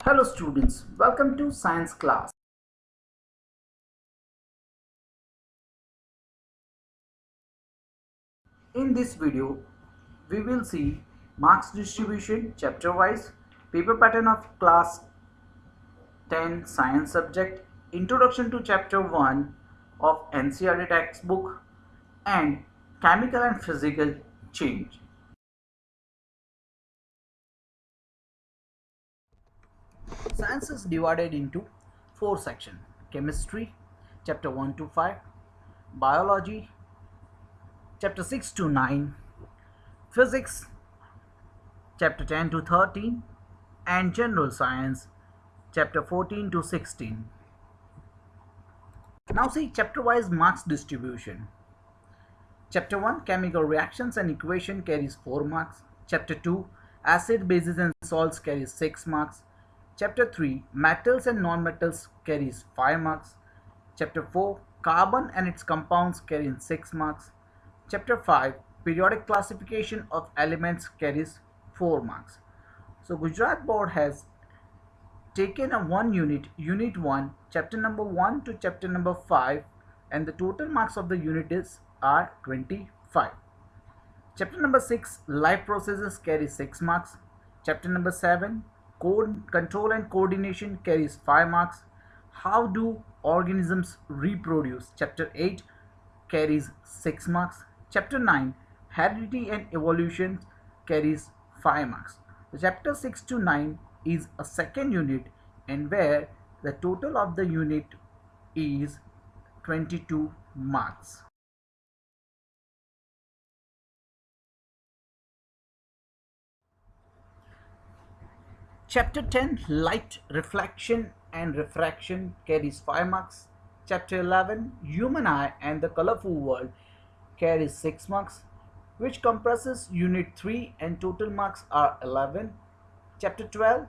Hello students, welcome to science class. In this video, we will see marks distribution chapter wise, paper pattern of class 10 science subject, introduction to chapter 1 of NCERT textbook and chemical and physical change. Science is divided into four sections: chemistry, chapter 1 to 5, biology, chapter 6 to 9, physics, chapter 10 to 13, and general science, chapter 14 to 16. Now see chapter wise marks distribution. Chapter 1, chemical reactions and equation, carries 4 marks. Chapter 2, acid, bases and salts, carries 6 marks. Chapter 3, metals and non-metals, carries 5 marks. Chapter 4, carbon and its compounds, carries 6 marks. Chapter 5, periodic classification of elements, carries 4 marks. So Gujarat board has taken a one unit 1, chapter number 1 to chapter number 5, and the total marks of the unit are 25. Chapter number 6, life processes, carries 6 marks. Chapter number 7, code control and coordination, carries 5 marks. How do organisms reproduce, chapter 8, carries 6 marks. Chapter 9, heredity and evolution, carries 5 marks. The chapter 6 to 9 is a second unit, and where the total of the unit is 22 marks. Chapter 10, light reflection and refraction, carries 5 marks. Chapter 11, human eye and the colorful world, carries 6 marks, which comprises unit 3, and total marks are 11. Chapter 12,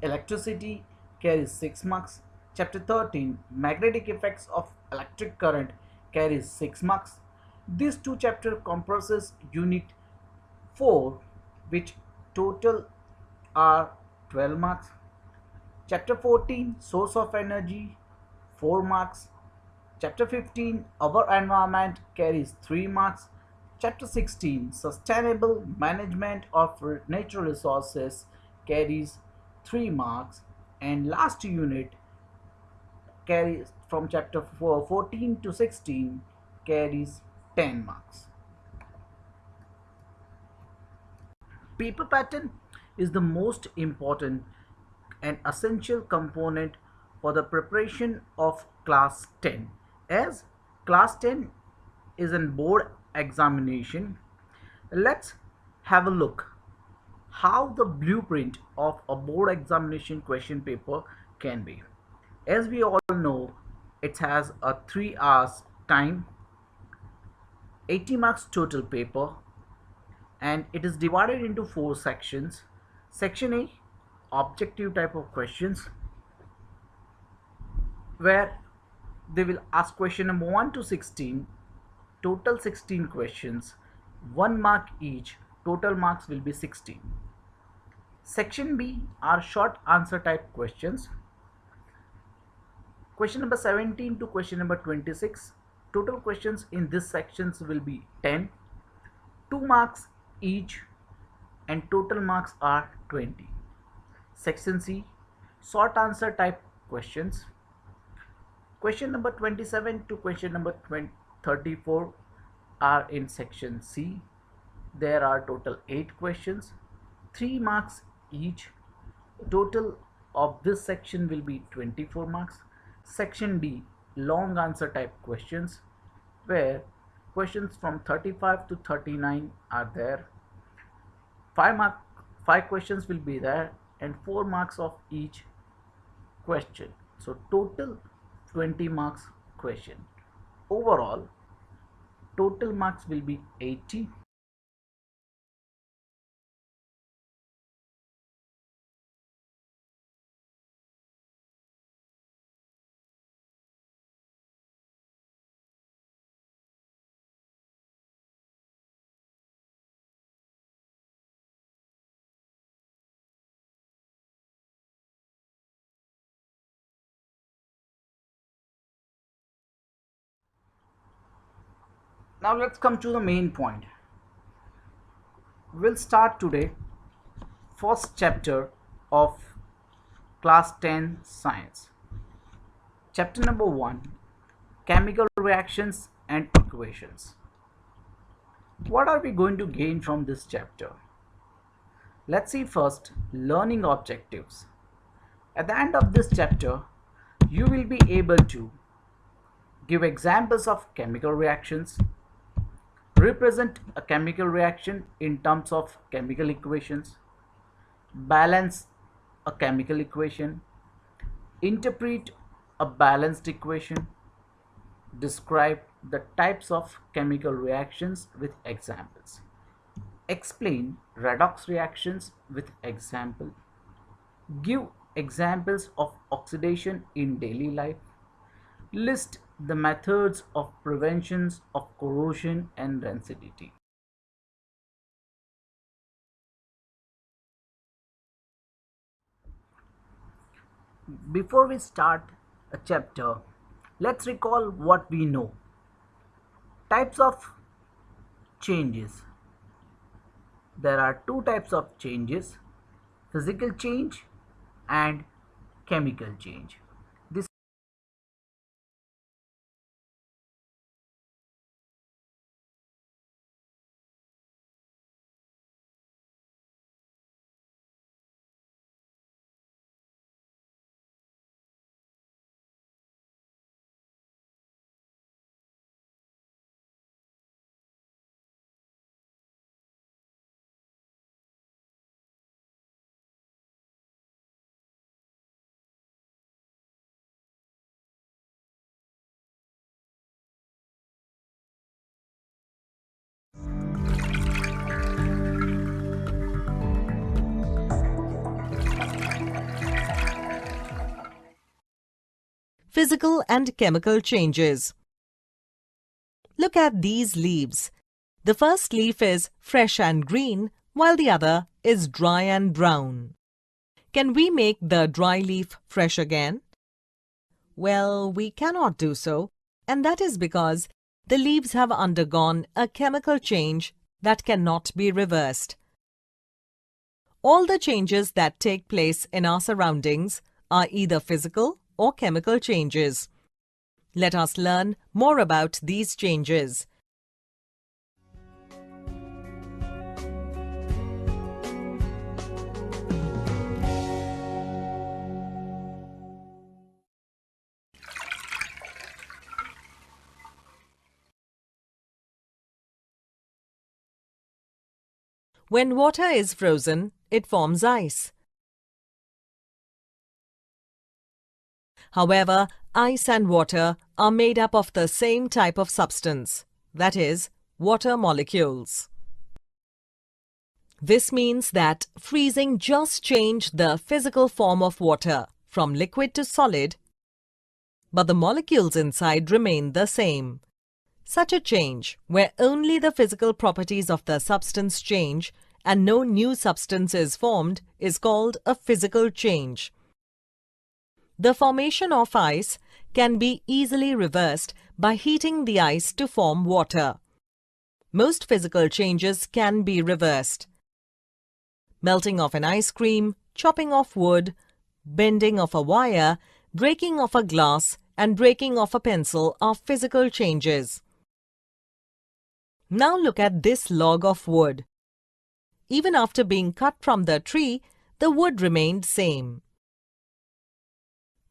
electricity, carries 6 marks. Chapter 13, magnetic effects of electric current, carries 6 marks. These two chapters comprises unit 4, which total are 12 marks. Chapter 14, source of energy, 4 marks. Chapter 15, our environment, carries 3 marks. Chapter 16, sustainable management of natural resources, carries 3 marks. And last unit carries from chapter 14 to 16, carries 10 marks. Paper pattern is the most important and essential component for the preparation of class 10, as class 10 is a board examination. Let's have a look how the blueprint of a board examination question paper can be. As we all know, it has a 3 hours time, 80 marks total paper, and it is divided into 4 sections. Section A, objective type of questions, where they will ask question number 1 to 16, total 16 questions, 1 mark each, total marks will be 16. Section B are short answer type questions. Question number 17 to question number 26, total questions in this sections will be 10, 2 marks each, and total marks are 20. Section C, short answer type questions. Question number 27 to question number 34 are in section C. There are total 8 questions, 3 marks each. Total of this section will be 24 marks. Section D, long answer type questions, where questions from 35 to 39 are there. 5 questions will be there, and 4 marks of each question. So total 20 marks question. Overall, total marks will be 80. Now let's come to the main point. We'll start today first chapter of class 10 science. Chapter number 1, chemical reactions and equations. What are we going to gain from this chapter? Let's see first learning objectives. At the end of this chapter, you will be able to give examples of chemical reactions, represent a chemical reaction in terms of chemical equations, balance a chemical equation, interpret a balanced equation, describe the types of chemical reactions with examples, explain redox reactions with example, give examples of oxidation in daily life, list the methods of preventions of corrosion and rancidity. Before we start a chapter, let's recall what we know. Types of changes. There are two types of changes: physical change and chemical change. This Physical and chemical changes. Look at these leaves. The first leaf is fresh and green, while the other is dry and brown. Can we make the dry leaf fresh again? Well, we cannot do so, and that is because the leaves have undergone a chemical change that cannot be reversed. All the changes that take place in our surroundings are either physical or chemical changes. Let us learn more about these changes. When water is frozen, it forms ice. However, ice and water are made up of the same type of substance, that is, water molecules. This means that freezing just changed the physical form of water from liquid to solid, but the molecules inside remain the same. Such a change, where only the physical properties of the substance change and no new substance is formed, is called a physical change. The formation of ice can be easily reversed by heating the ice to form water. Most physical changes can be reversed. Melting of an ice cream, chopping of wood, bending of a wire, breaking of a glass, and breaking of a pencil are physical changes. Now look at this log of wood. Even after being cut from the tree, the wood remained same.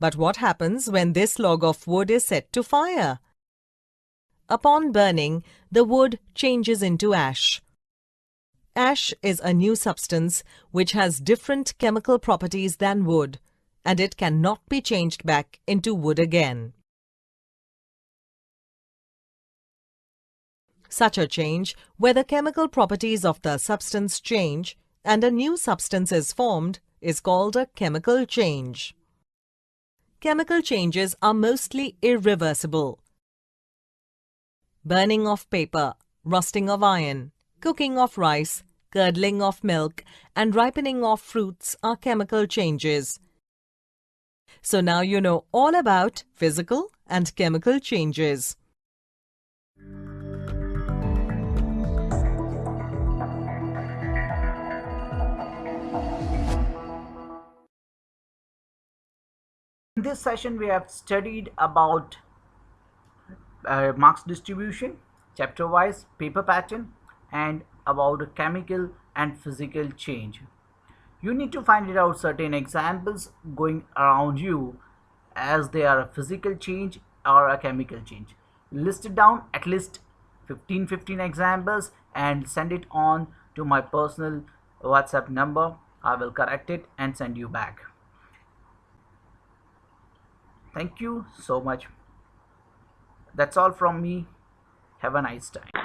But what happens when this log of wood is set to fire? Upon burning, the wood changes into ash. Ash is a new substance which has different chemical properties than wood, and it cannot be changed back into wood again. Such a change, where the chemical properties of the substance change and a new substance is formed, is called a chemical change. Chemical changes are mostly irreversible. Burning of paper, rusting of iron, cooking of rice, curdling of milk, and ripening of fruits are chemical changes. So now you know all about physical and chemical changes. In this session, we have studied about marks distribution, chapter wise, paper pattern, and about chemical and physical change. You need to find it out certain examples going around you as they are a physical change or a chemical change. List it down at least 15 examples and send it on to my personal WhatsApp number. I will correct it and send you back. Thank you so much. That's all from me. Have a nice time.